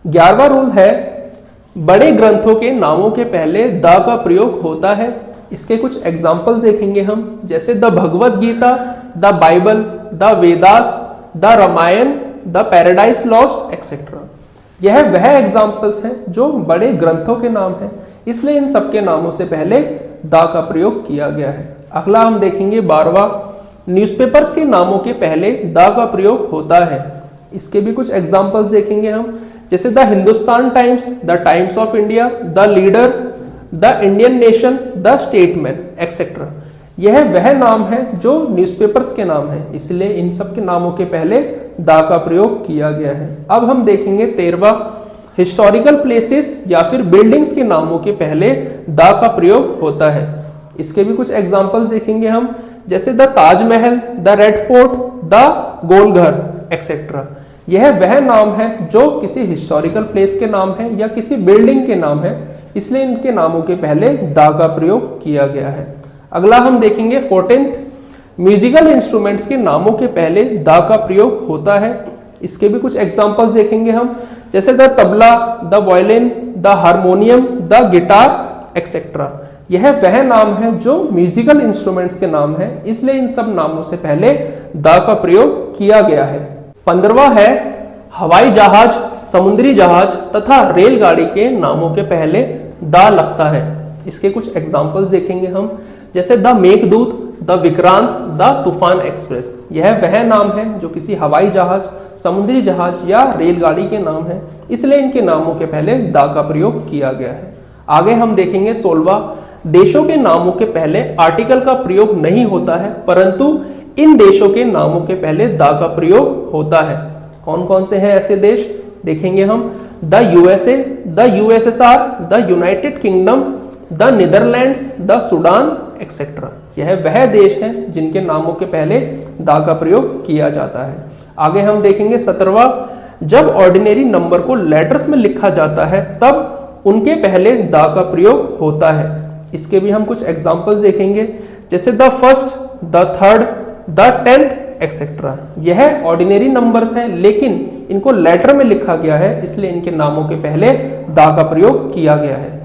11वां rule है, बड़े ग्रंथों के नामों के पहले द का प्रयोग होता है। इसके कुछ एग्जाम्पल्स देखेंगे हम, जैसे the Bhagavad Gita, the Bible, the Vedas, the Ramayana, the Paradise Lost etcetera. यह वह एग्जाम्पल्स हैं जो बड़े ग्रंथों के नाम हैं, इसलिए इन सबके नामों से पहले द का प्रयोग किया गया है। अगला हम देखेंगे 12वां, न्यूज़पेपर्स के नामों के पहले द का प्रयोग होता है। इसके भी कुछ एग्जाम्पल्स देखेंगे हम, जैसे the Hindustan times, the times of India, the leader, the Indian nation, the statesman etcetera. यह वह नाम है जो न्यूज़पेपर्स के नाम है, इसलिए इन सब के नामों के पहले द का प्रयोग किया गया है। अब हम देखेंगे 13वां, हिस्टोरिकल प्लेसेस या फिर बिल्डिंग्स के नामों के पहले द का प्रयोग होता है। इसके भी कुछ एग्जाम्पल्स देखेंगे हम, जैसे the Taj Mahal, the red fort, the Golghar etcetera. यह वह नाम है जो किसी हिस्टोरिकल प्लेस के नाम है या किसी बिल्डिंग के नाम है, इसलिए इनके नामों के पहले द का प्रयोग किया गया है। अगला हम देखेंगे 14th, म्यूजिकल इंस्ट्रूमेंट्स के नामों के पहले द का प्रयोग होता है। इसके भी कुछ एग्जाम्पल्स देखेंगे हम, जैसे the tabla, the violin, the harmonium, the guitar etcetera. यह वह नाम है जो म्यूजिकल इंस्ट्रूमेंट्स के नाम है, इसलिए इन सब नामों से पहले द का प्रयोग किया गया है। 15वां है, हवाई जहाज, समुद्री जहाज तथा रेलगाड़ी के नामों के पहले द लगता है। इसके कुछ एग्जाम्पल्स देखेंगे हम, जैसे the Meghdoot, the Vikrant, the तूफान एक्सप्रेस। यह वह नाम है जो किसी हवाई जहाज, समुद्री जहाज या रेलगाड़ी के नाम है, इसलिए इनके नामों के पहले द का प्रयोग किया गया है। आगे हम देखेंगे 16वां, देशों के नामों के पहले आर्टिकल का प्रयोग नहीं होता है, परंतु इन देशों के नामों के पहले द का प्रयोग होता है। कौन कौन से हैं ऐसे देश, देखेंगे हम, the USA, the USSR, the United kingdom, the Netherlands, the Sudan etcetera. यह वह देश हैं जिनके नामों के पहले द का प्रयोग किया जाता है। आगे हम देखेंगे 17वां, जब ऑर्डिनरी नंबर को लेटर्स में लिखा जाता है तब उनके पहले द का प्रयोग होता है। इसके भी हम कुछ एग्जाम्पल्स देखेंगे, जैसे the first, the third, the 10th etcetera. यह ऑर्डिनरी नंबर्स हैं, लेकिन इनको लेटर में लिखा गया है, इसलिए इनके नामों के पहले द का प्रयोग किया गया है।